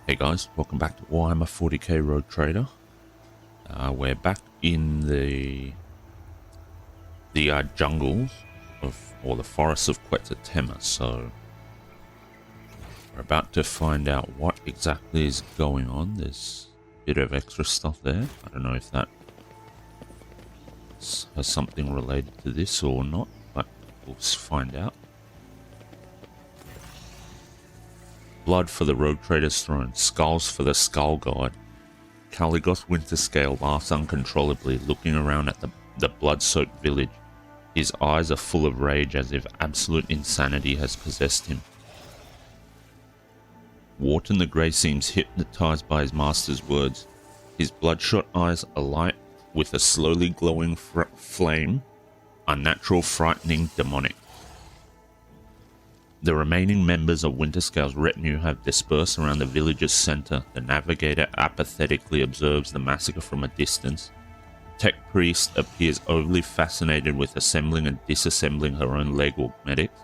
Hey guys, welcome back to Warhammer 40k Road Trader. We're back in the jungles of, or the forests of Quetzaltema, so we're about to find out what exactly is going on. There's a bit of extra stuff there. I don't know if that has something related to this or not, but we'll find out. Blood for the Road Trader's throne, skulls for the Skull God. Caligos Winterscale laughs uncontrollably, looking around at the blood-soaked village. His eyes are full of rage, as if absolute insanity has possessed him. Wharton the Grey seems hypnotized by his master's words. His bloodshot eyes alight with a slowly glowing flame, unnatural, frightening, demonic. The remaining members of Winterscale's retinue have dispersed around the village's center. The navigator apathetically observes the massacre from a distance. Tech Priest appears overly fascinated with assembling and disassembling her own leg augmetics,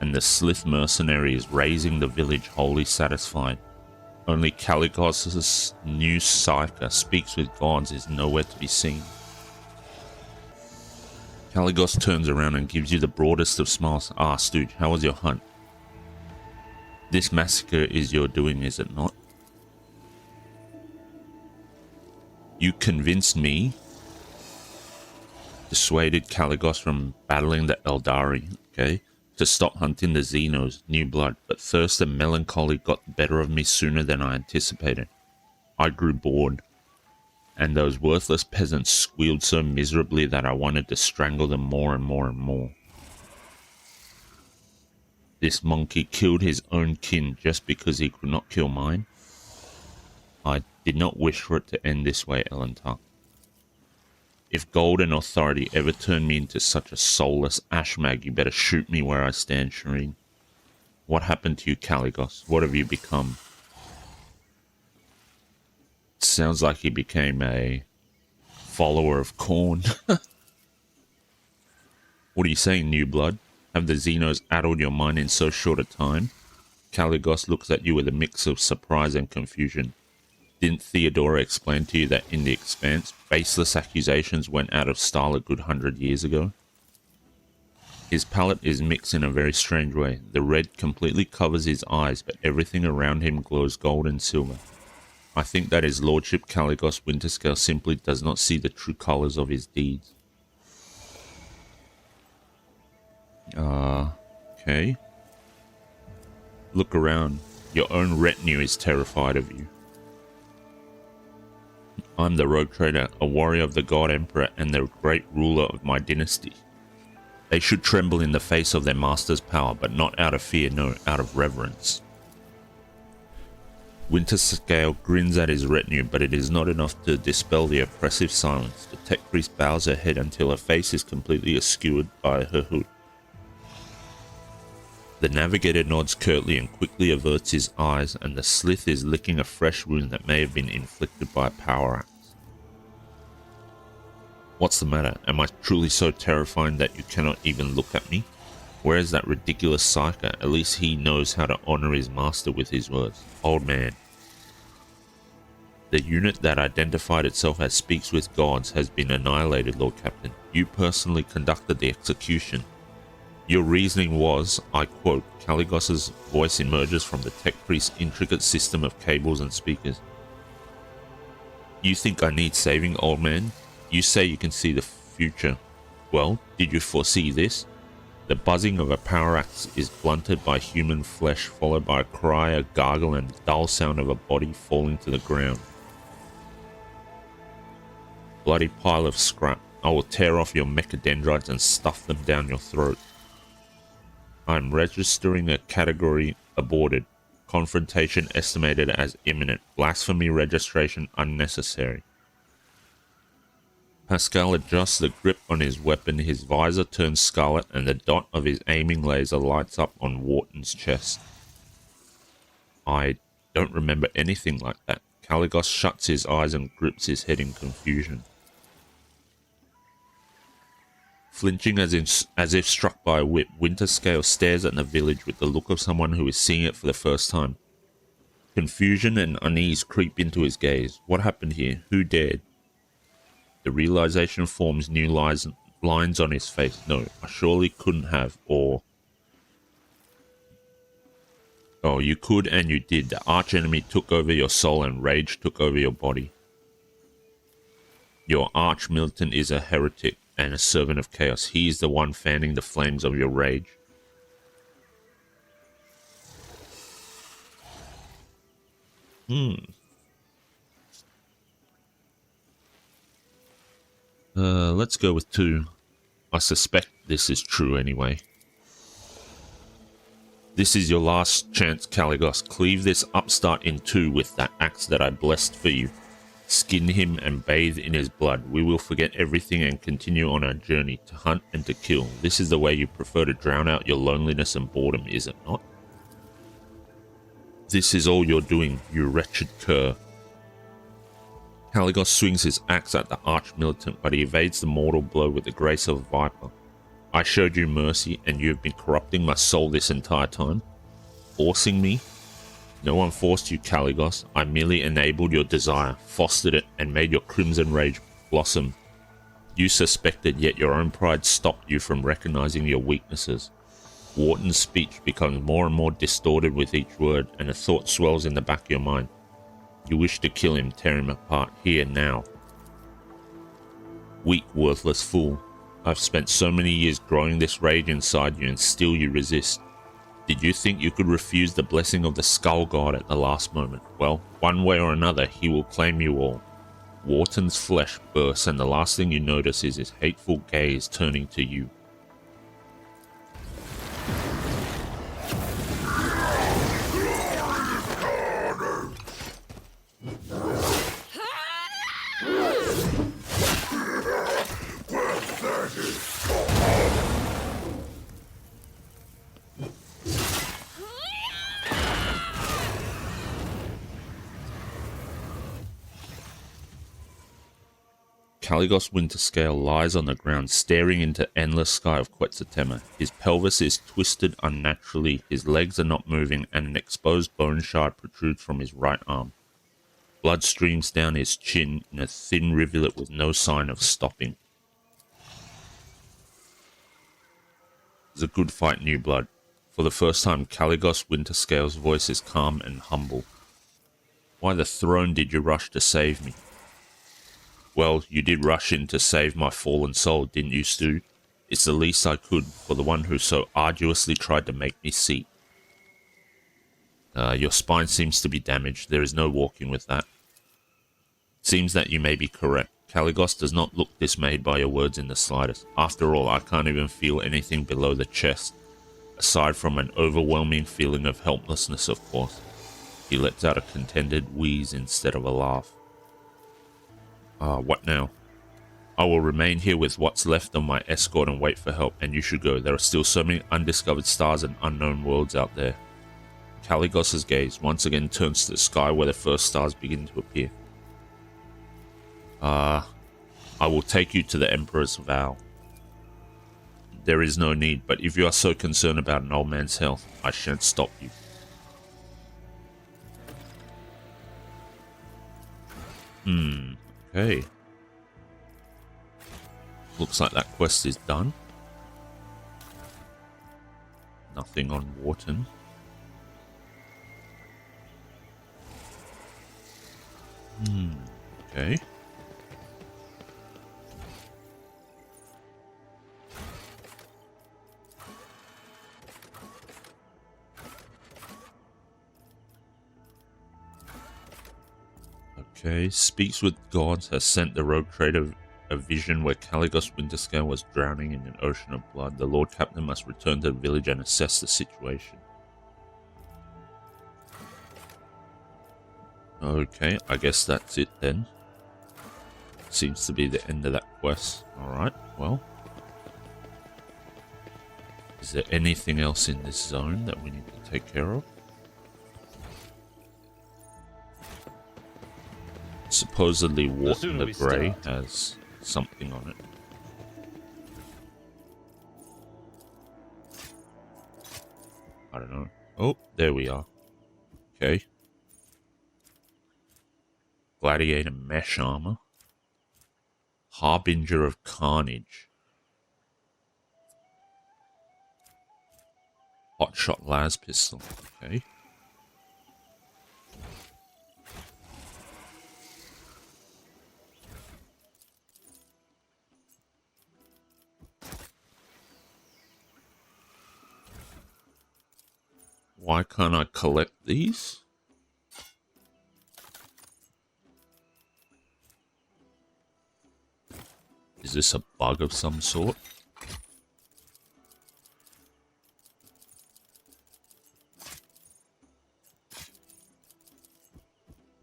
and the Slith mercenary is raising the village wholly satisfied. Only Caligos's new Psyker speaks with gods is nowhere to be seen. Caligos turns around and gives you the broadest of smiles. Ah, Stooge, how was your hunt? This massacre is your doing, is it not? You convinced me, dissuaded Caligos from battling the Eldari, okay, to stop hunting the Xenos, new blood, but thirst and melancholy got the better of me sooner than I anticipated. I grew bored, and those worthless peasants squealed so miserably that I wanted to strangle them more and more and more. This monkey killed his own kin just because he could not kill mine. I did not wish for it to end this way, Elentar. If gold and authority ever turn me into such a soulless ashmag, you better shoot me where I stand, Shireen. What happened to you, Caligos? What have you become? It sounds like he became a follower of Khorne. What are you saying, new blood? Have the Xenos addled your mind in so short a time? Caligos looks at you with a mix of surprise and confusion. Didn't Theodora explain to you that in the Expanse, baseless accusations went out of style a good 100 years ago? His palette is mixed in a very strange way. The red completely covers his eyes, but everything around him glows gold and silver. I think that his lordship Caligos Winterscale simply does not see the true colors of his deeds. Okay. Look around. Your own retinue is terrified of you. I'm the Road Trader, a warrior of the God Emperor and the great ruler of my dynasty. They should tremble in the face of their master's power, but not out of fear, no, out of reverence. Winterscale grins at his retinue, but it is not enough to dispel the oppressive silence. The Tech Priest bows her head until her face is completely obscured by her hood. The navigator nods curtly and quickly averts his eyes, and the Slith is licking a fresh wound that may have been inflicted by a power axe. What's the matter? Am I truly so terrifying that you cannot even look at me? Where is that ridiculous Psyker? At least he knows how to honor his master with his words. Old man. The unit that identified itself as Speaks with Gods has been annihilated, Lord Captain. You personally conducted the execution. Your reasoning was, I quote, Caligos's voice emerges from the Tech Priest's intricate system of cables and speakers. You think I need saving, old man? You say you can see the future. Well, did you foresee this? The buzzing of a power axe is blunted by human flesh, followed by a cry, a gargle, and the dull sound of a body falling to the ground. Bloody pile of scrap. I will tear off your mechadendrites and stuff them down your throat. I'm registering a category aborted. Confrontation estimated as imminent. Blasphemy registration unnecessary. Pascal adjusts the grip on his weapon. His visor turns scarlet and the dot of his aiming laser lights up on Wharton's chest. I don't remember anything like that. Caligos shuts his eyes and grips his head in confusion. Flinching as if struck by a whip, Winterscale stares at the village with the look of someone who is seeing it for the first time. Confusion and unease creep into his gaze. What happened here? Who dared? The realization forms new lines on his face. No, I surely couldn't have, or... Oh, you could and you did. The archenemy took over your soul and rage took over your body. Your arch-militant is a heretic and a servant of chaos. He is the one fanning the flames of your rage. Let's go with 2. I suspect this is true anyway. This is your last chance, Caligos. Cleave this upstart in 2 with that axe that I blessed for you. Skin him and bathe in his blood. We will forget everything and continue on our journey to hunt and to kill. This is the way you prefer to drown out your loneliness and boredom, is it not? This is all you're doing, you wretched cur. Caligos swings his axe at the arch-militant, but he evades the mortal blow with the grace of a viper. I showed you mercy, and you have been corrupting my soul this entire time. Forcing me? No one forced you, Caligos. I merely enabled your desire, fostered it, and made your crimson rage blossom. You suspected, yet your own pride stopped you from recognizing your weaknesses. Wharton's speech becomes more and more distorted with each word, and a thought swells in the back of your mind. You wish to kill him, tear him apart, here, now. Weak, worthless fool. I've spent so many years growing this rage inside you, and still you resist. Did you think you could refuse the blessing of the Skull God at the last moment? Well, one way or another, he will claim you all. Wharton's flesh bursts, and the last thing you notice is his hateful gaze turning to you. Caligos Winterscale lies on the ground, staring into endless sky of Quetzaltema. His pelvis is twisted unnaturally, his legs are not moving, and an exposed bone shard protrudes from his right arm. Blood streams down his chin in a thin rivulet with no sign of stopping. It's a good fight, New Blood. For the first time, Caligos Winterscale's voice is calm and humble. Why the throne did you rush to save me? Well, you did rush in to save my fallen soul, didn't you, Stu? It's the least I could for the one who so arduously tried to make me see. Your spine seems to be damaged. There is no walking with that. It seems that you may be correct. Caligos does not look dismayed by your words in the slightest. After all, I can't even feel anything below the chest, aside from an overwhelming feeling of helplessness, of course. He lets out a contented wheeze instead of a laugh. What now? I will remain here with what's left of my escort and wait for help, and you should go. There are still so many undiscovered stars and unknown worlds out there. Caligos's gaze once again turns to the sky where the first stars begin to appear. I will take you to the Emperor's vow. There is no need, but if you are so concerned about an old man's health, I shan't stop you. Okay. Looks like that quest is done. Nothing on Wharton. Okay. Okay, speaks with gods, has sent the rogue trader a vision where Caligos Winterscale was drowning in an ocean of blood. The Lord Captain must return to the village and assess the situation. Okay, I guess that's it then. Seems to be the end of that quest. Alright, well. Is there anything else in this zone that we need to take care of? Supposedly Wharton the Grey has something on it. I don't know. Oh, there we are. Okay. Gladiator mesh armor. Harbinger of Carnage. Hotshot las pistol. Okay. Why can't I collect these? Is this a bug of some sort?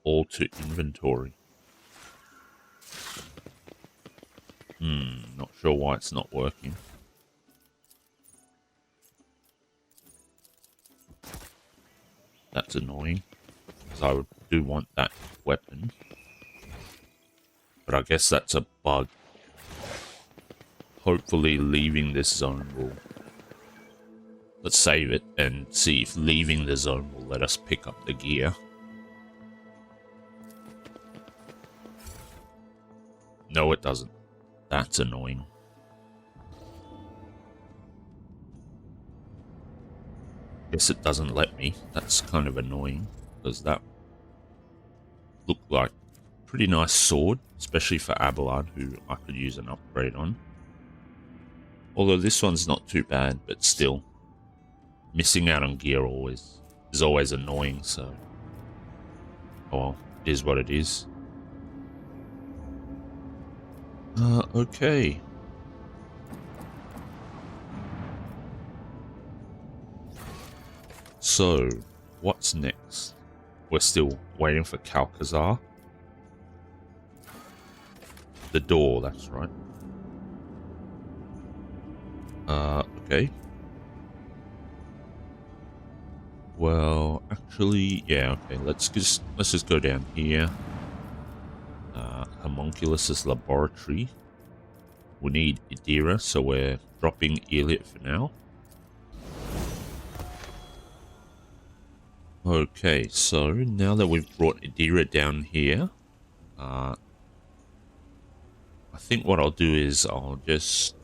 All to inventory. Not sure why it's not working. That's annoying, because I do want that weapon. But I guess that's a bug. Hopefully leaving this zone will... Let's save it and see if leaving the zone will let us pick up the gear. No, it doesn't. That's annoying. Guess it doesn't let me. That's kind of annoying, because that looked like a pretty nice sword, especially for Abelard, who I could use an upgrade on. Although this one's not too bad, but still, missing out on gear is always annoying, so... Oh well, it is what it is. Okay. So, what's next? We're still waiting for Calcazar. The door, that's right. Okay. Well, actually, yeah, okay. Let's just go down here. Homunculus's laboratory. We need Idira, so we're dropping Elliot for now. Okay, so now that we've brought Idira down here, I think what I'll do is I'll just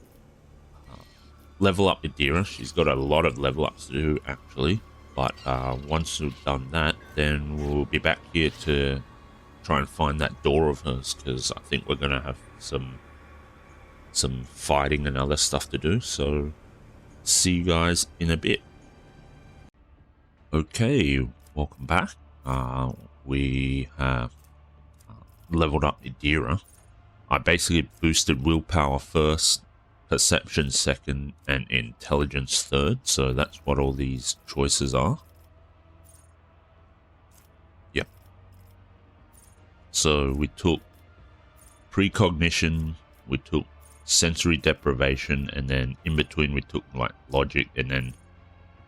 level up Idira. She's got a lot of level ups to do, actually. But once we've done that, then we'll be back here to try and find that door of hers, because I think we're going to have some fighting and other stuff to do. So, see you guys in a bit. Okay, welcome back. We have leveled up Idira. I basically boosted willpower first, perception second, and intelligence third. So that's what all these choices are. Yep. So we took precognition, we took sensory deprivation, and then in between we took like logic and then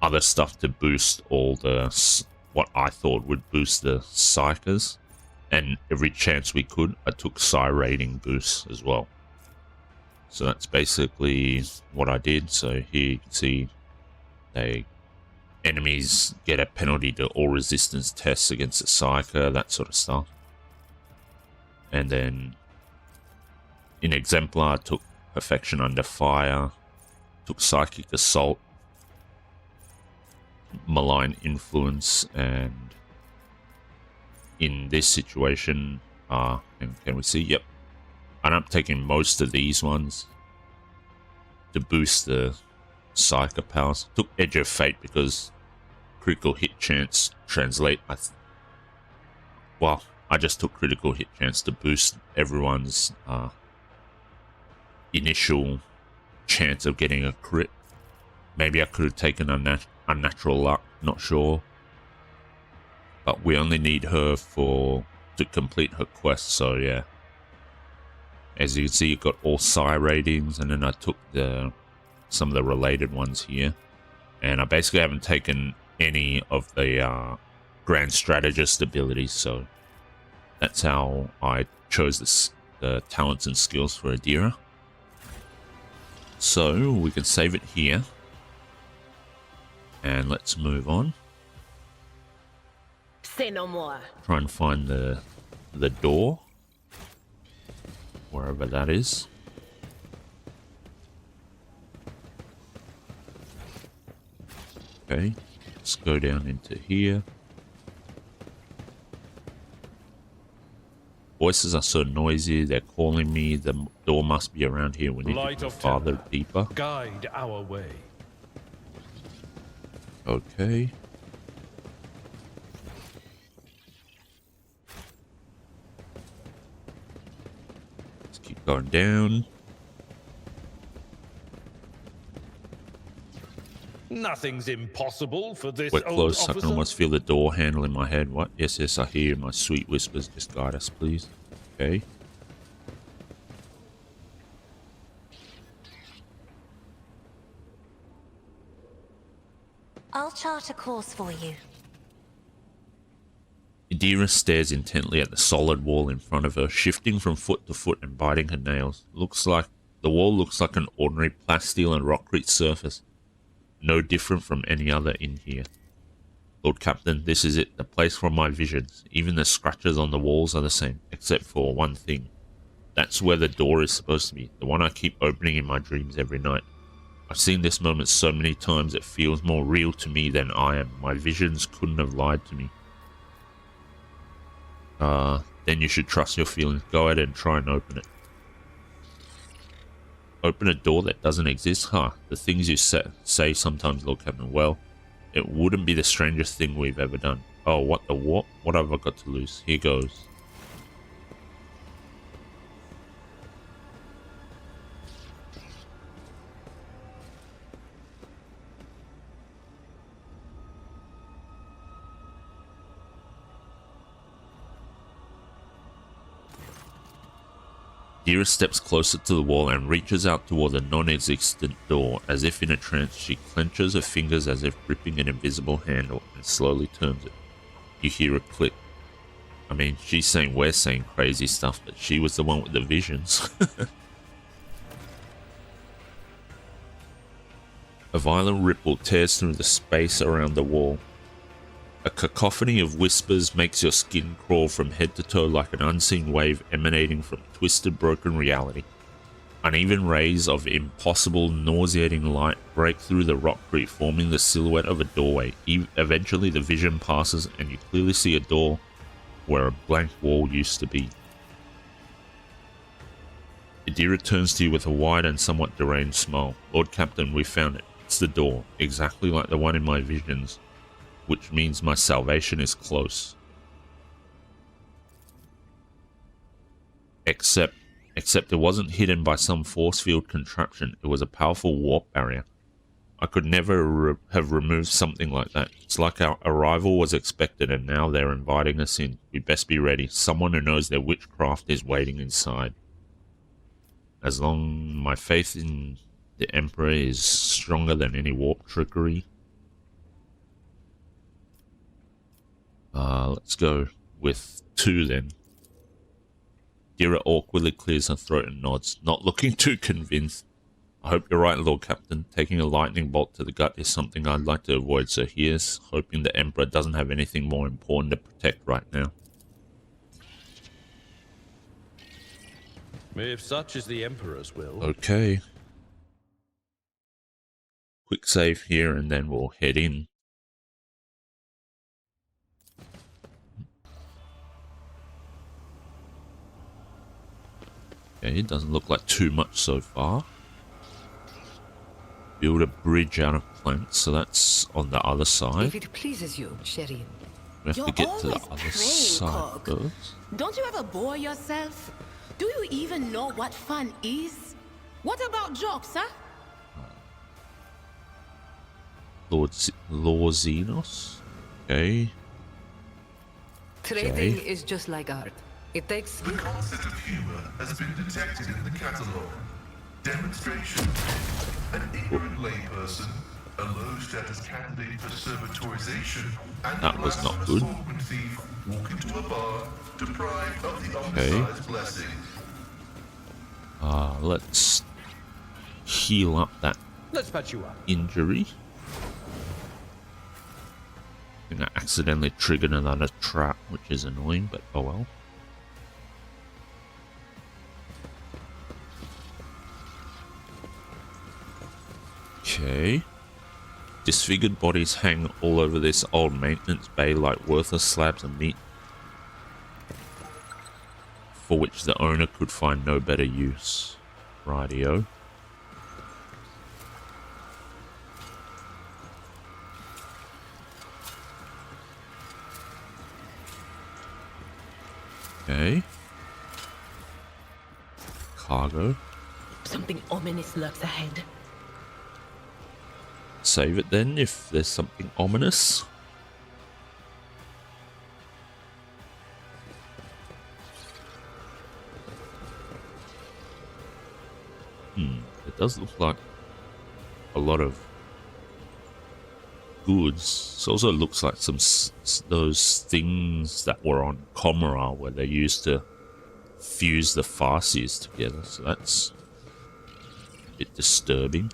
other stuff to boost all the, what I thought would boost the psychers. And every chance we could, I took psi rating boosts as well. So that's basically what I did. So here you can see enemies get a penalty to all resistance tests against the psyker, that sort of stuff. And then in Exemplar, I took perfection under fire, took psychic assault, malign influence, and in this situation, can we see? Yep. And I'm taking most of these ones to boost the psychic powers. Took Edge of Fate because critical hit chance translate. Well, I just took critical hit chance to boost everyone's initial chance of getting a crit. Maybe I could have taken unnatural luck, not sure. But we only need her to complete her quest, so yeah. As you can see, you've got all psi ratings, and then I took some of the related ones here. And I basically haven't taken any of the Grand Strategist abilities, so that's how I chose the talents and skills for Idira. So we can save it here. And let's move on. Say no more. Try and find the the door, wherever that is. Okay, let's go down into here. Voices are so noisy, they're calling me. The door must be around here. We need to go farther, deeper. Guide our way. Okay. Let's keep going down. Nothing's impossible for this We're old close. officer. I can almost feel the door handle in my head. What? Yes, yes, I hear my sweet whispers. Just guide us, please. Okay. I'll chart a course for you. Idira stares intently at the solid wall in front of her, shifting from foot to foot and biting her nails. The wall looks like an ordinary plasteel and rockcrete surface. No different from any other in here. Lord Captain, this is it, the place for my visions. Even the scratches on the walls are the same, except for one thing. That's where the door is supposed to be, the one I keep opening in my dreams every night. I've seen this moment so many times it feels more real to me than I am. My visions couldn't have lied to me. Then you should trust your feelings. Go ahead and try and open it. Open a door that doesn't exist? Huh. The things you say sometimes, Lord Captain. Well, it wouldn't be the strangest thing we've ever done. Oh, what the what? What have I got to lose? Here goes. Idira steps closer to the wall and reaches out toward the non-existent door. As if in a trance, she clenches her fingers as if gripping an invisible handle and slowly turns it. You hear a click. I mean, she's saying we're saying crazy stuff, but she was the one with the visions. A violent ripple tears through the space around the wall. A cacophony of whispers makes your skin crawl from head to toe like an unseen wave emanating from twisted, broken reality. Uneven rays of impossible, nauseating light break through the rockcrete, forming the silhouette of a doorway. Eventually, the vision passes, and you clearly see a door where a blank wall used to be. Idira turns to you with a wide and somewhat deranged smile. Lord Captain, we found it. It's the door, exactly like the one in my visions, which means my salvation is close. Except it wasn't hidden by some force field contraption. It was a powerful warp barrier. I could never have removed something like that. It's like our arrival was expected and now they're inviting us in. We best be ready. Someone who knows their witchcraft is waiting inside. As long my faith in the Emperor is stronger than any warp trickery. Let's go with 2 then. Idira awkwardly clears her throat and nods, not looking too convinced. I hope you're right, Lord Captain. Taking a lightning bolt to the gut is something I'd like to avoid, so here's hoping the Emperor doesn't have anything more important to protect right now. If such is the Emperor's will. Okay. Quick save here and then we'll head in. Okay, it doesn't look like too much so far. Build a bridge out of planks, so that's on the other side. If it pleases you, Sherin. We have to get to the other side first. Don't you ever bore yourself? Do you even know what fun is? What about jokes, huh? Lord Xenos? Okay. Trading is just like art. It takes... The concept of humor has been detected in the catalog. Demonstration. An ignorant layperson, a low-status candidate for servitorization, and that was not good. Thief walk into a bar, deprived of the Okay. omicide's blessing. Let's heal up that Let's patch you up. injury. I think I accidentally triggered another trap, which is annoying, but oh well. Okay. Disfigured bodies hang all over this old maintenance bay like worthless slabs of meat, for which the owner could find no better use. Rightio. Okay. Cargo. Something ominous lurks ahead. Save it then if there's something ominous. It does look like a lot of goods. It also looks like some those things that were on Comora where they used to fuse the Farseers together. So that's a bit disturbing.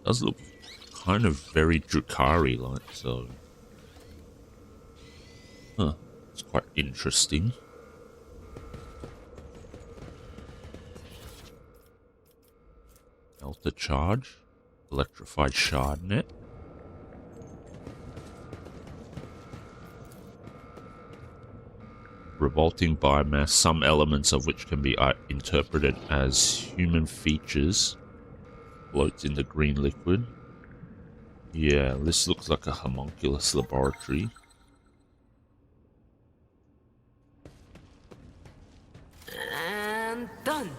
Does look kind of very Drukhari-like, so... Huh, it's quite interesting. Delta charge, electrified shard net. Revolting biomass, some elements of which can be interpreted as human features. Floats in the green liquid. Yeah, this looks like a homunculus laboratory. And done.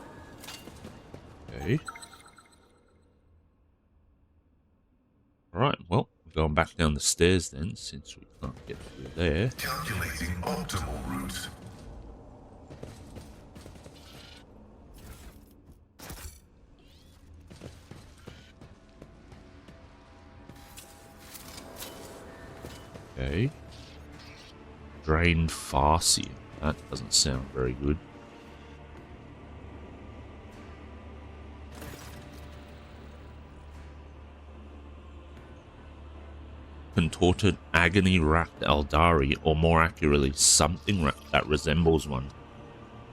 Okay. Alright, well, we're going back down the stairs then, since we can't get through there. Calculating optimal route. Okay. Drained Farseer. That doesn't sound very good. Contorted, agony-racked Eldari, or more accurately, something that resembles one.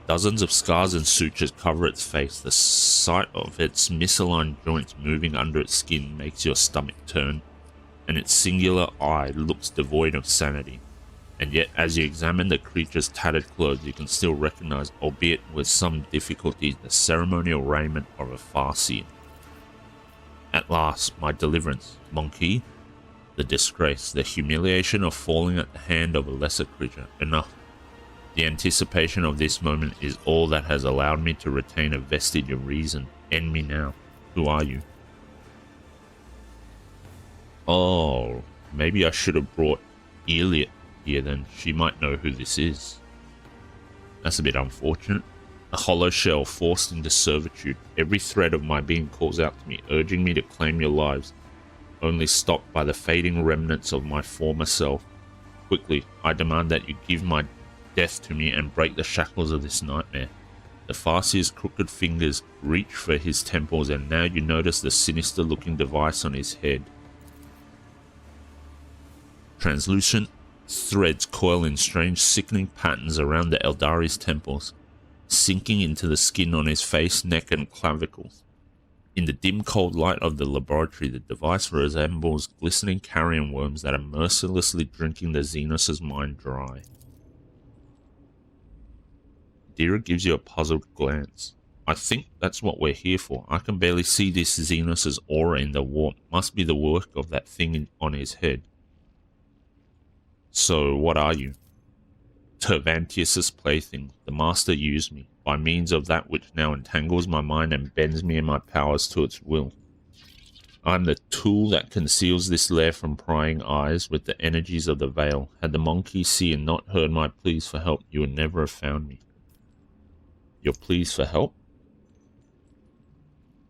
Dozens of scars and sutures cover its face. The sight of its misaligned joints moving under its skin makes your stomach turn, and its singular eye looks devoid of sanity. And yet, as you examine the creature's tattered clothes, you can still recognize, albeit with some difficulty, the ceremonial raiment of a Farseer. At last, my deliverance, Monkey. The disgrace, the humiliation of falling at the hand of a lesser creature. Enough. The anticipation of this moment is all that has allowed me to retain a vestige of reason. End me now. Who are you? Oh, maybe I should have brought Eliot here then. She might know who this is. That's a bit unfortunate. A hollow shell forced into servitude. Every thread of my being calls out to me, urging me to claim your lives, only stopped by the fading remnants of my former self. Quickly, I demand that you give my death to me and break the shackles of this nightmare. The Farseer's crooked fingers reach for his temples, and now you notice the sinister-looking device on his head. Translucent threads coil in strange, sickening patterns around the Eldari's temples, sinking into the skin on his face, neck, and clavicles. In the dim, cold light of the laboratory, the device resembles glistening carrion worms that are mercilessly drinking the Xenos' mind dry. Idira gives you a puzzled glance. I think that's what we're here for. I can barely see this Xenos' aura in the warp. Must be the work of that thing on his head. So, what are you? Tervantius' plaything. The master used me, by means of that which now entangles my mind and bends me and my powers to its will. I am the tool that conceals this lair from prying eyes with the energies of the veil. Had the monkey seen and not heard my pleas for help, you would never have found me. Your pleas for help?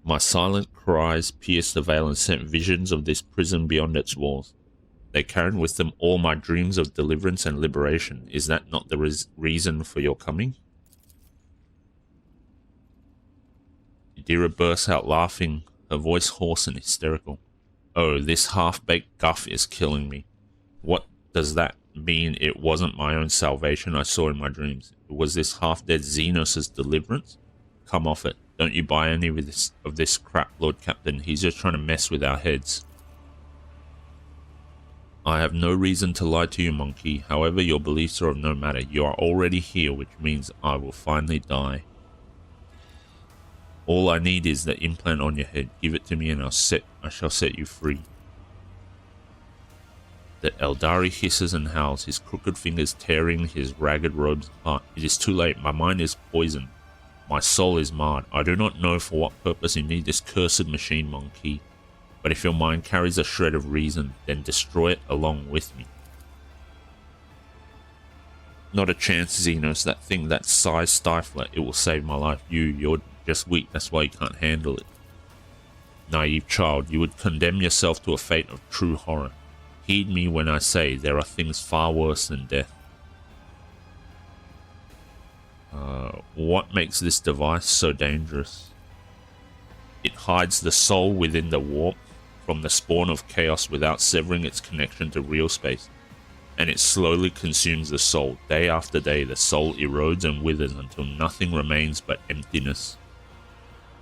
My silent cries pierced the veil and sent visions of this prison beyond its walls. They carried with them all my dreams of deliverance and liberation. Is that not the reason for your coming? Idira bursts out laughing, her voice hoarse and hysterical. Oh, this half-baked guff is killing me. What does that mean it wasn't my own salvation I saw in my dreams. It was this half-dead Xenos' deliverance. Come off it. Don't you buy any of this crap, Lord Captain. He's just trying to mess with our heads. I have no reason to lie to you, monkey. However, your beliefs are of no matter. You are already here, which means I will finally die. All I need is the implant on your head. Give it to me and I shall set you free. The Eldari hisses and howls, his crooked fingers tearing his ragged robes apart. It is too late. My mind is poisoned. My soul is marred. I do not know for what purpose you need this cursed machine, monkey. But if your mind carries a shred of reason, then destroy it along with me. Not a chance, Xenos. That thing, that size stifler, it will save my life. You're just weak. That's why you can't handle it. Naive child, you would condemn yourself to a fate of true horror. Heed me when I say there are things far worse than death. What makes this device so dangerous? It hides the soul within the warp from the spawn of chaos without severing its connection to real space. And it slowly consumes the soul. Day after day, the soul erodes and withers until nothing remains but emptiness.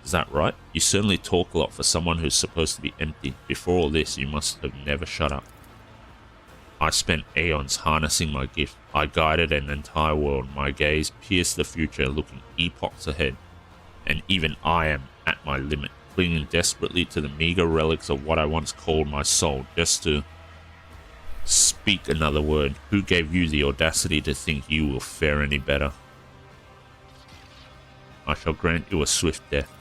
Is that right? You certainly talk a lot for someone who's supposed to be empty. Before all this, you must have never shut up. I spent aeons harnessing my gift. I guided an entire world. My gaze pierced the future, looking epochs ahead. And even I am at my limit, clinging desperately to the meager relics of what I once called my soul, just to speak another word. Who gave you the audacity to think you will fare any better? I shall grant you a swift death.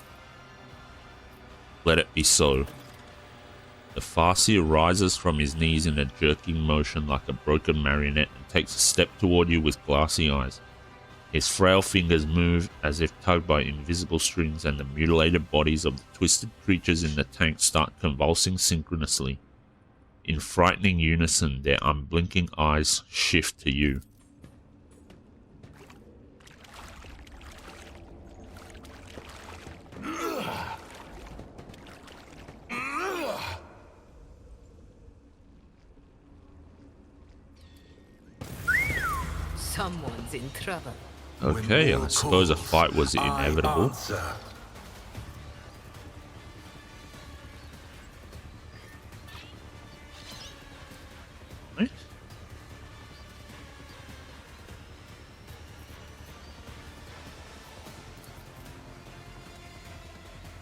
Let it be so. The Farseer rises from his knees in a jerking motion like a broken marionette and takes a step toward you with glassy eyes. His frail fingers move as if tugged by invisible strings, and the mutilated bodies of the twisted creatures in the tank start convulsing synchronously. In frightening unison, their unblinking eyes shift to you. Someone's in trouble. Okay, I suppose a fight was inevitable. Right.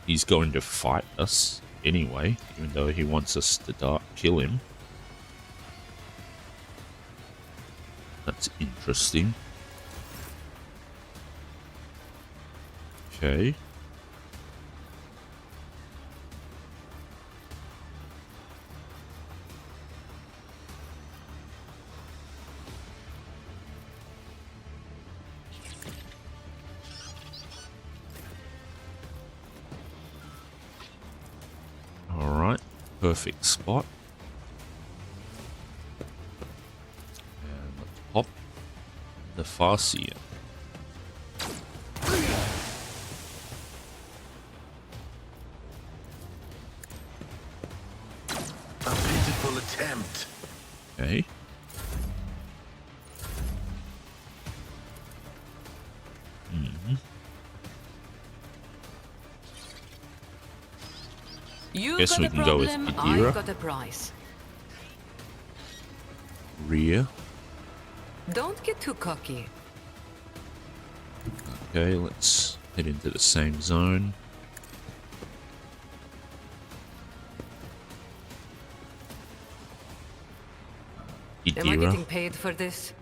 He's going to fight us anyway, even though he wants us to kill him. That's interesting. Okay. All right. Perfect spot. And let's pop the Farseer. A pitiful attempt. Okay. You Guess got we a can go with problem, Idira. I got a price. Rear. Don't get too cocky. Okay, let's head into the same zone. Am I Idira. getting paid for this?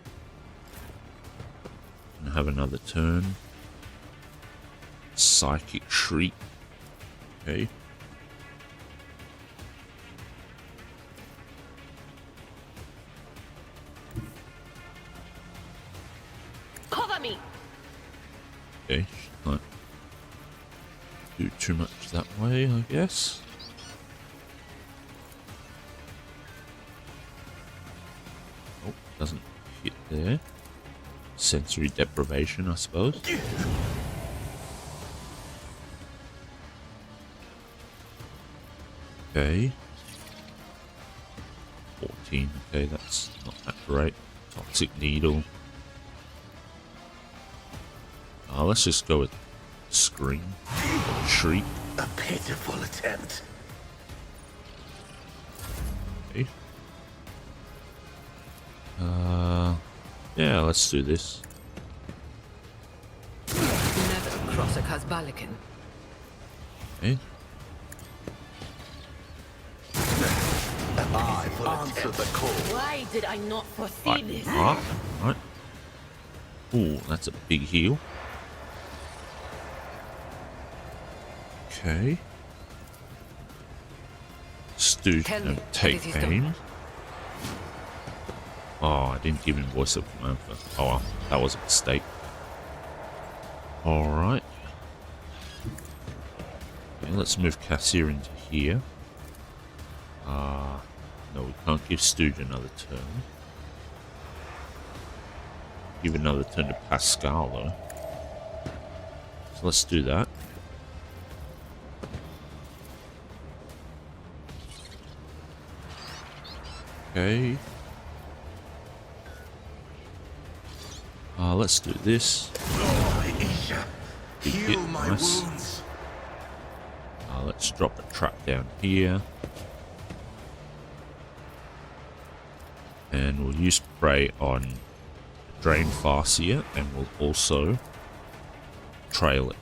And have another turn. Psychic Shriek. Okay. Cover me! Okay, should not do too much that way, I guess. Oh, doesn't hit there. Sensory deprivation, I suppose. Okay. 14, okay, that's not that great. Toxic Needle. Let's just go with Scream. Or Shriek. A pitiful attempt. Okay. Yeah, let's do this. Never cross a Kazbalikan. Okay. I will answer the call. Why did I not foresee Right. this? Right. Ooh, that's a big heal. Okay. Stooge Tell me and what take is his done? aim. Oh, I didn't give him voice of command first. Oh well, that was a mistake. Alright. Okay, let's move Cassia into here. No, we can't give Stooge another turn. Give another turn to Pascal though. So let's do that. Okay. Let's do this. Isha, Big hit, heal my nice. wounds. Let's drop a trap down here. And we'll use spray on Drain Farseer, and we'll also trail it.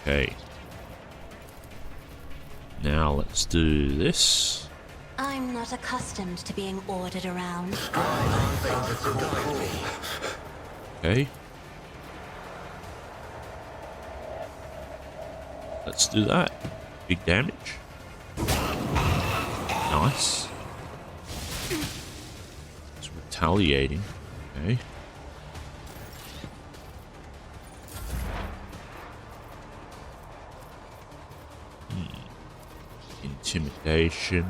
Okay. Now let's do this. I'm not accustomed to being ordered around. Okay. Let's do that. Big damage. Nice. It's retaliating. Okay. Intimidation.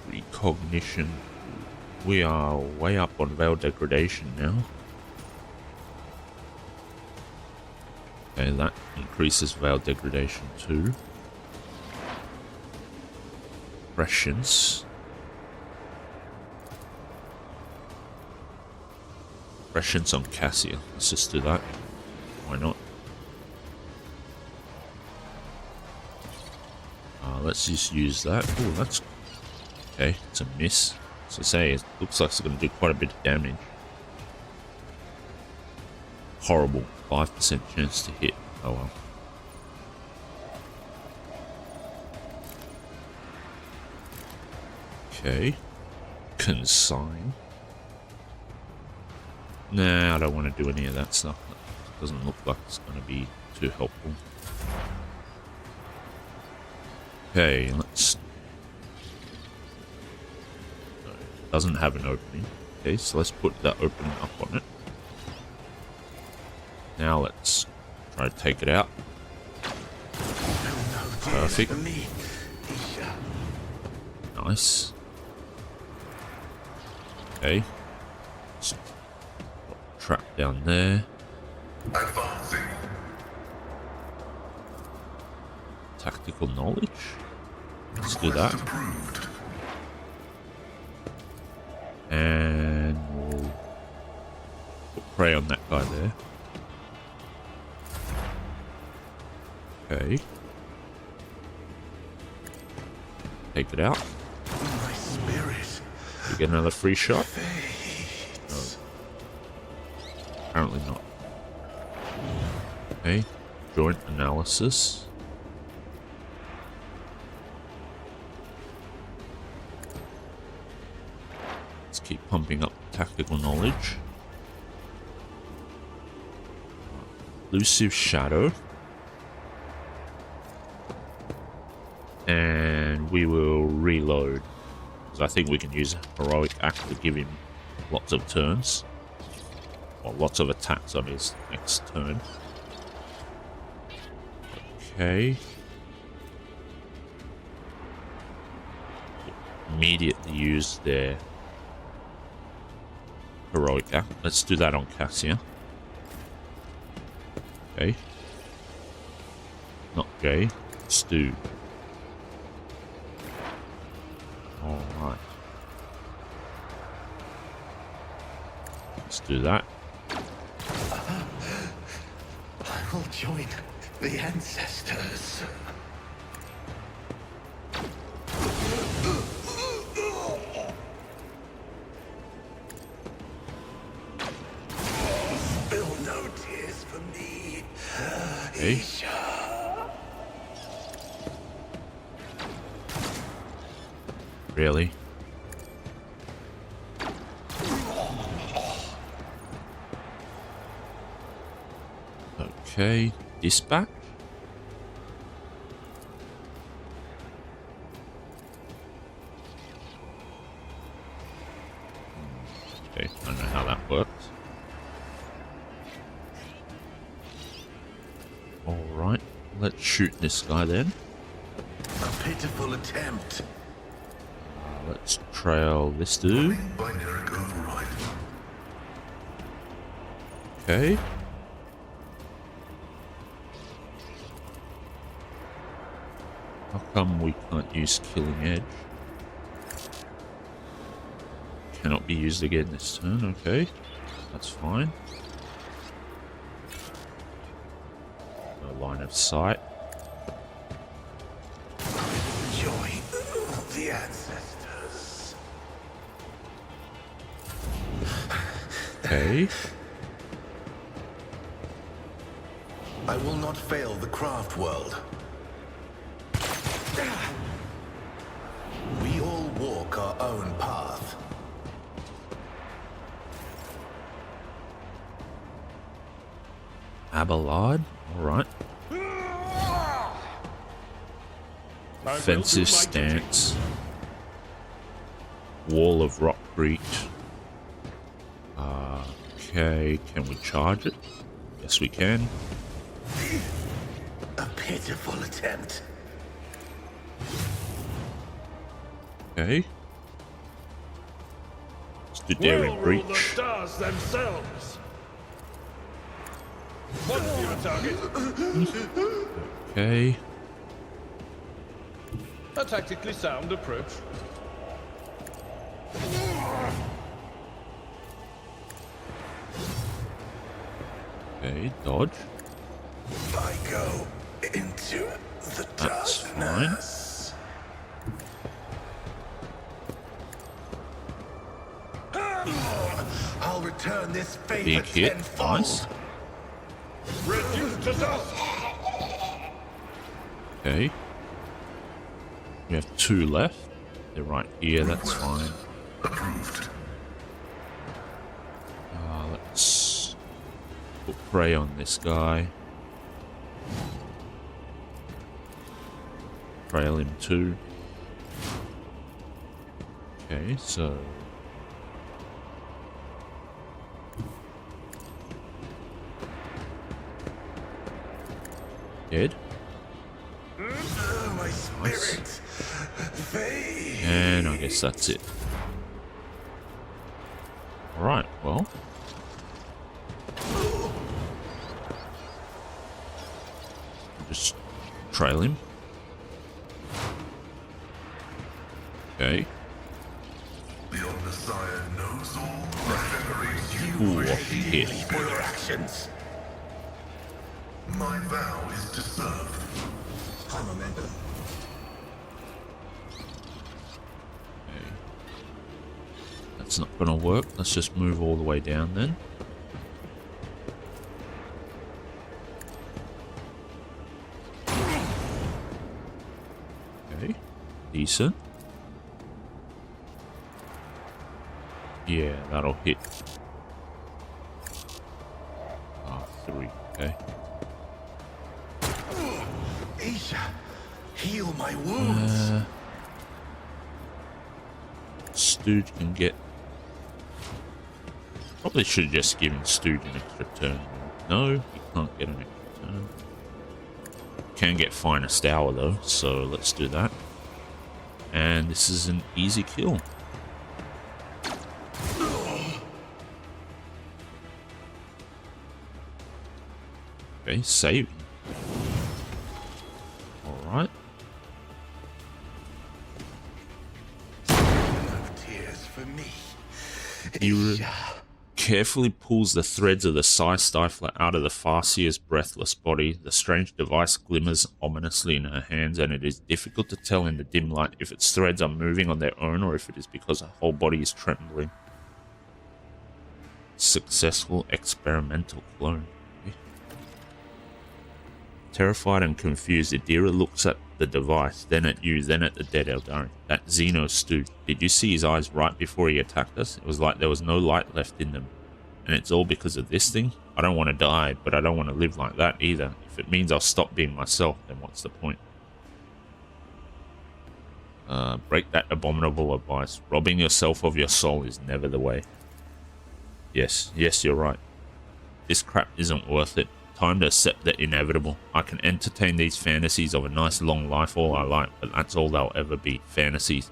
Recognition. We are way up on Veil Degradation now. Okay, that increases Veil Degradation too. Prescience. Prescience on Cassia. Let's just do that. Why not? Let's just use that. Oh, that's okay. It's a miss. So say it looks like it's going to do quite a bit of damage. Horrible. 5% chance to hit. Oh well. Okay. Consign. Nah, I don't want to do any of that stuff. It doesn't look like it's going to be too helpful. Okay, let's... No, it doesn't have an opening. Okay, so let's put that opening up on it. Now let's try to take it out. Perfect. Nice. Okay. Let's trap down there. Advancing. Tactical knowledge. Let's do that. Request approved. And we'll put prey on that guy there. Okay. Take it out. My spirit. We get another free shot. No. Apparently not. Okay. Joint analysis. Let's keep pumping up tactical knowledge. Elusive shadow. And we will reload. So I think we can use Heroic Act to give him lots of turns. Or lots of attacks on his next turn. Okay. Immediately use their Heroic Act. Let's do that on Cassia. Okay. Not Jay. Stu. do that. I will join the ancestors. Spill no tears for me, Okay. Isha. Really? Okay, dispatch. Okay, I don't know how that works. Alright, let's shoot this guy then. A pitiful attempt. Let's trail this dude. Binaric override. Okay. How come we can't use Killing Edge? Cannot be used again this turn, okay. That's fine. No line of sight. Join the ancestors. Okay. I will not fail the craft world. We all walk our own path. Abelard, alright. Offensive stance. Wall of rock breach. Okay, can we charge it? Yes, we can. A pitiful attempt. Okay. Let's do We'll daring rule the breach. stars themselves. One viewer target. Okay. A tactically sound approach. Okay, dodge. I go into the That's darkness. I'll return this favor Big hit. tenfold. Nice. Reduced to dust. Okay. We have 2 left. They're right here, that's fine. Approved. Let's put prey on this guy. Trail him too. Okay, so dead. Oh, my spirit. Fade. And I guess that's it. Alright, well. Just trail him. Okay. The Omnissiah knows all, regenerates you, Ooh, what a hit. For your actions. My vow is to serve. I'm a member. Okay. That's not gonna work. Let's just move all the way down then. Okay. Decent. Yeah, that'll hit. 3. Okay. Isha, heal my wounds. Stooge can get... Probably should have just given Stooge an extra turn. No, he can't get an extra turn. Can get Finest Hour though, so let's do that. And this is an easy kill. Okay, saving. Alright. No tears for me. Idira Isha. carefully pulls the threads of the Psi Stifler out of the Farseer's breathless body. The strange device glimmers ominously in her hands, and it is difficult to tell in the dim light if its threads are moving on their own or if it is because her whole body is trembling. Successful experimental clone. Terrified and confused, Idira looks at the device, then at you, then at the dead Eldari. That Xeno stooge. Did you see his eyes right before he attacked us? It was like there was no light left in them. And it's all because of this thing? I don't want to die, but I don't want to live like that either. If it means I'll stop being myself, then what's the point? Break that abominable advice. Robbing yourself of your soul is never the way. Yes, you're right. This crap isn't worth it. Time to accept the inevitable. I can entertain these fantasies of a nice long life all I like, but that's all they'll ever be. Fantasies.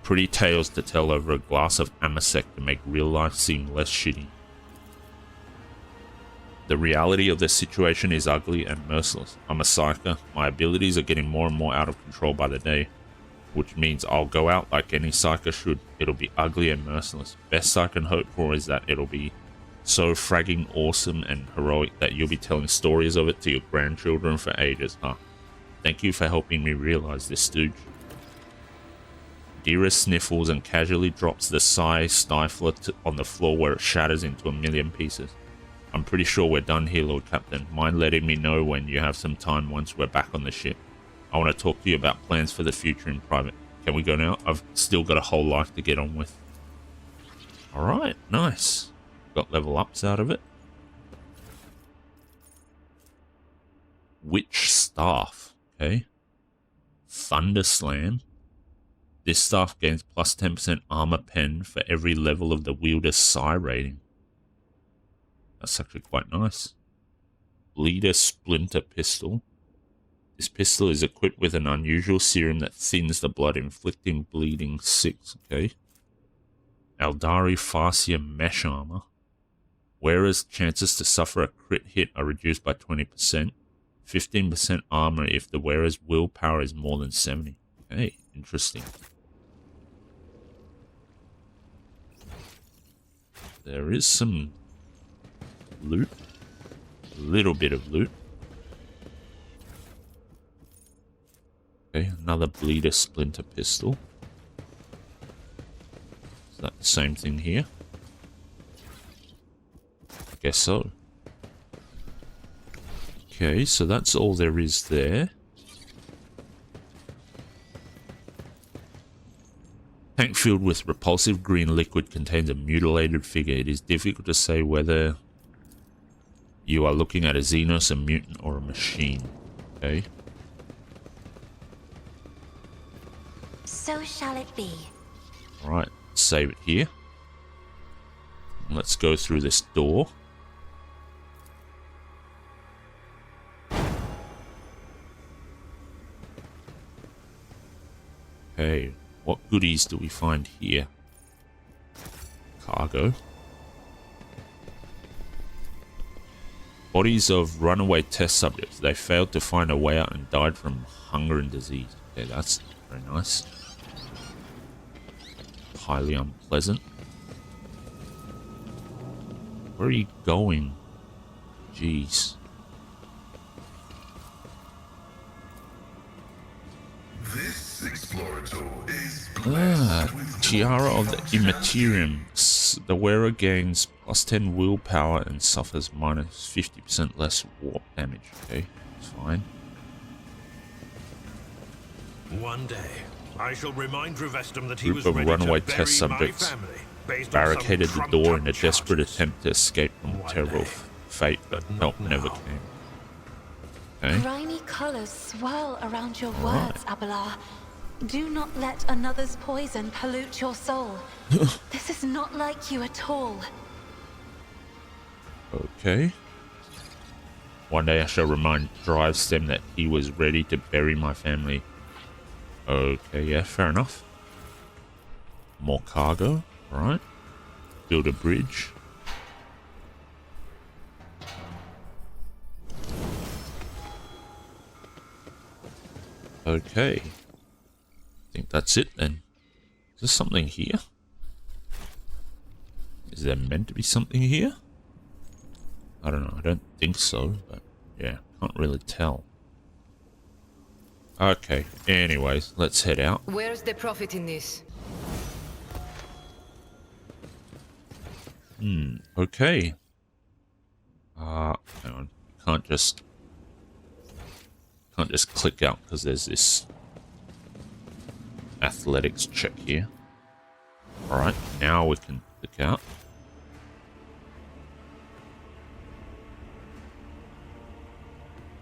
Pretty tales to tell over a glass of Amasec to make real life seem less shitty. The reality of the situation is ugly and merciless. I'm a psyker. My abilities are getting more and more out of control by the day, which means I'll go out like any psyker should. It'll be ugly and merciless. Best I can hope for is that it'll be so fragging awesome and heroic that you'll be telling stories of it to your grandchildren for ages, huh? Thank you for helping me realize this, stooge. Idira sniffles and casually drops the Psi Stifler on the floor where it shatters into a million pieces. I'm pretty sure we're done here, Lord Captain. Mind letting me know when you have some time once we're back on the ship. I want to talk to you about plans for the future in private. Can we go now? I've still got a whole life to get on with. Alright, nice. Got level ups out of it. Witch Staff. Okay. Thunder Slam. This staff gains plus 10% armor pen for every level of the wielder's Psi rating. That's actually quite nice. Bleeder Splinter Pistol. This pistol is equipped with an unusual serum that thins the blood, inflicting bleeding 6. Okay. Eldari Farseer Mesh Armor. Wearer's chances to suffer a crit hit are reduced by 20%. 15% armor if the wearer's willpower is more than 70. Okay, interesting. There is some loot. A little bit of loot. Okay, another Bleeder Splinter Pistol. Is that the same thing here? Guess so. Okay, so that's all there is there. Tank filled with repulsive green liquid contains a mutilated figure. It is difficult to say whether you are looking at a Xenos, a mutant, or a machine. Okay. So shall it be. Alright, save it here. Let's go through this door. Okay, what goodies do we find here? Cargo. Bodies of runaway test subjects. They failed to find a way out and died from hunger and disease. Okay, that's very nice. Highly unpleasant. Where are you going? Jeez. This explorator is Tiara of the Immaterium. The wearer gains plus 10 willpower and suffers minus 50% less warp damage. Okay, fine. One day, I shall remind Rivestum that he Group was of ready runaway to bury test subjects my family based on barricaded some the door in a trumped-up desperate charges. attempt to escape from One terrible day, fate, but but help not never now. came. Okay. Grimy colors swirl around your Alright. words, Abelar. Do not let another's poison pollute your soul. This is not like you at all. Okay. One day I shall remind Drivestem that he was ready to bury my family. Okay, yeah, fair enough. More cargo, right? Build a bridge. Okay. I think that's it then. Is there something here? Is there meant to be something here? I don't know. I don't think so, but yeah, can't really tell. Okay, anyways, let's head out. Where's the profit in this? Okay. Hang on. Can't just click out because there's this athletics check here. Alright, now we can click out.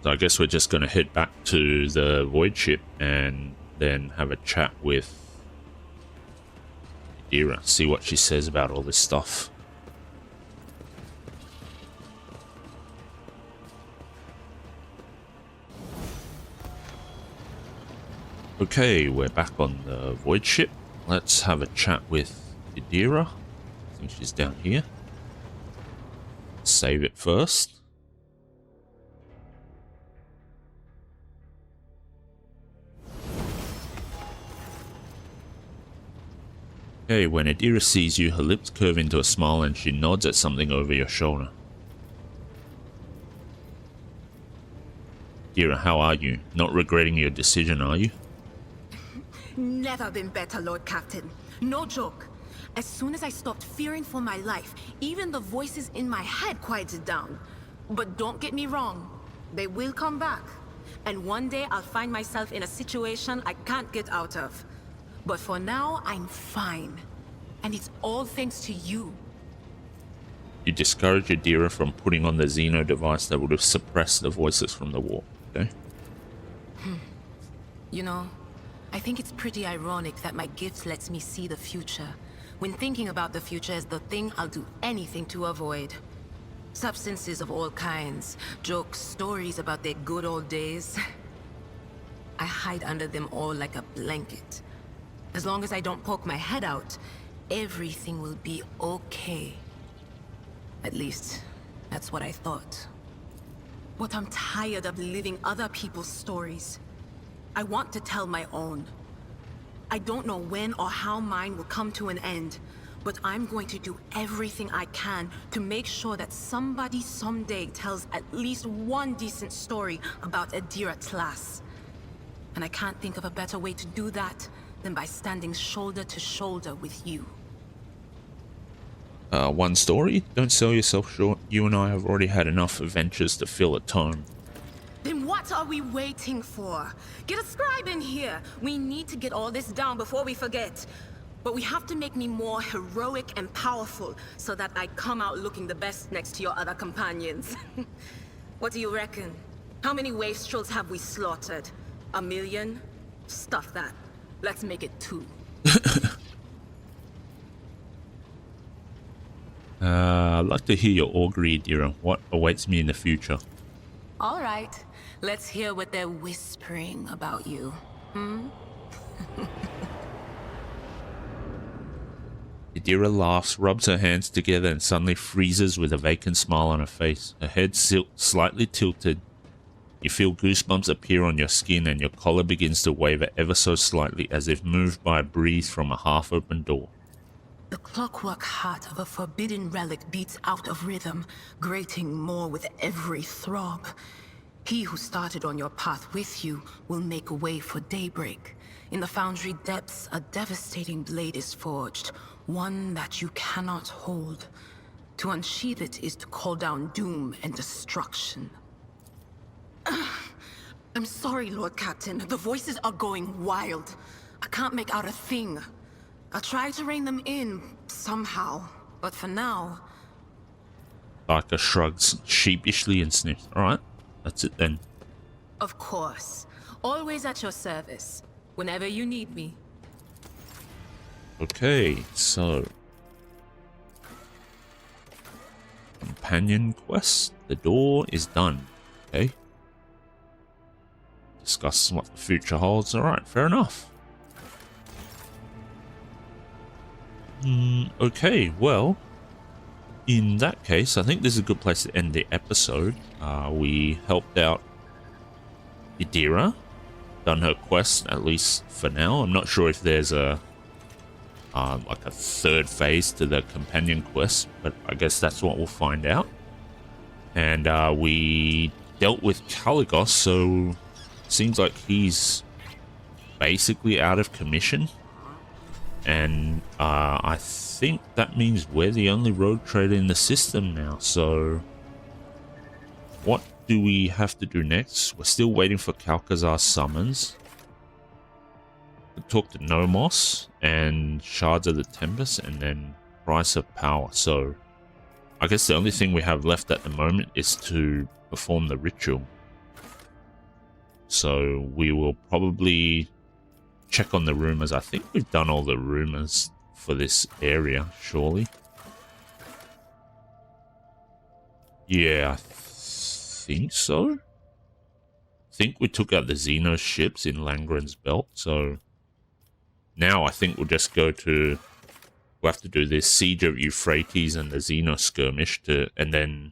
So I guess we're just going to head back to the void ship and then have a chat with Idira, see what she says about all this stuff. Okay, we're back on the void ship. Let's have a chat with Idira. I think she's down here. Save it first. Okay, when Idira sees you, her lips curve into a smile and she nods at something over your shoulder. Idira, how are you? Not regretting your decision, are you? Never been better, Lord Captain. No joke. As soon as I stopped fearing for my life, even the voices in my head quieted down. But don't get me wrong, they will come back. And one day I'll find myself in a situation I can't get out of. But for now, I'm fine. And it's all thanks to you. You discourage Idira from putting on the Xeno device that would have suppressed the voices from the war, okay? You know, I think it's pretty ironic that my gift lets me see the future, when thinking about the future is the thing I'll do anything to avoid. Substances of all kinds, jokes, stories about their good old days. I hide under them all like a blanket. As long as I don't poke my head out, everything will be okay. At least, that's what I thought. But I'm tired of living other people's stories. I want to tell my own. I don't know when or how mine will come to an end, but I'm going to do everything I can to make sure that somebody someday tells at least one decent story about Idira Tlass. And I can't think of a better way to do that than by standing shoulder to shoulder with you. One story? Don't sell yourself short. You and I have already had enough adventures to fill a tome. Then what are we waiting for? Get a scribe in here. We need to get all this down before we forget. But we have to make me more heroic and powerful so that I come out looking the best next to your other companions. What do you reckon? How many wastrels have we slaughtered? 1 million? Stuff that. Let's make it 2. I'd like to hear your augury, Idira. What awaits me in the future? All right. Let's hear what they're whispering about you. Idira laughs, rubs her hands together, and suddenly freezes with a vacant smile on her face. Her head slightly tilted. You feel goosebumps appear on your skin, and your collar begins to waver ever so slightly, as if moved by a breeze from a half-open door. The clockwork heart of a forbidden relic beats out of rhythm, grating more with every throb. He who started on your path with you will make a way for daybreak. In the foundry depths, a devastating blade is forged, one that you cannot hold. To unsheath it is to call down doom and destruction. I'm sorry, Lord Captain. The voices are going wild. I can't make out a thing. I'll try to rein them in, somehow. But for now... Barker shrugs sheepishly and sniffs. Alright, that's it then. Of course. Always at your service. Whenever you need me. Okay, so... companion quest. The door is done. Okay. Discuss what the future holds. Alright, fair enough. Okay, well, in that case, I think this is a good place to end the episode. We helped out Idira, done her quest, at least for now. I'm not sure if there's a like a third phase to the companion quest, but I guess that's what we'll find out. And we dealt with Caligos, so seems like he's basically out of commission. And I think that means we're the only rogue trader in the system now. So what do we have to do next? We're still waiting for Calcazar's summons. We talk to Nomos and Shards of the Tempest, and then Price of Power. So I guess the only thing we have left at the moment is to perform the ritual. So we will probably check on the rumors. I think we've done all the rumors for this area, surely. Yeah, I think so. I think we took out the Xenos ships in Langren's Belt, so now I think we'll just go to... We'll have to do this Siege of Euphrates and the Xenos skirmish, and then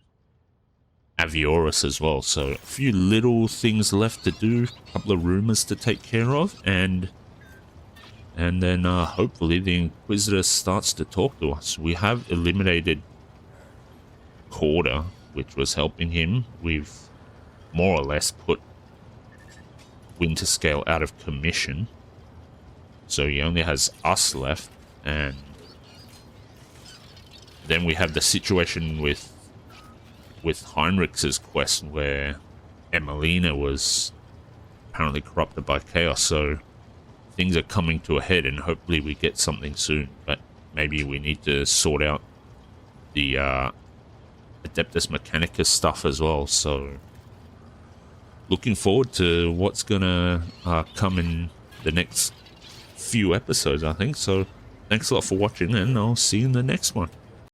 Avioris as well. So a few little things left to do, a couple of rumors to take care of, and then hopefully the Inquisitor starts to talk to us. We have eliminated Corda, which was helping him. We've more or less put Winterscale out of commission, so he only has us left. And then we have the situation with Heinrich's quest, where Emelina was apparently corrupted by chaos, so things are coming to a head, and hopefully we get something soon. But maybe we need to sort out the Adeptus Mechanicus stuff as well. So looking forward to what's gonna come in the next few episodes, I think. So thanks a lot for watching, and I'll see you in the next one.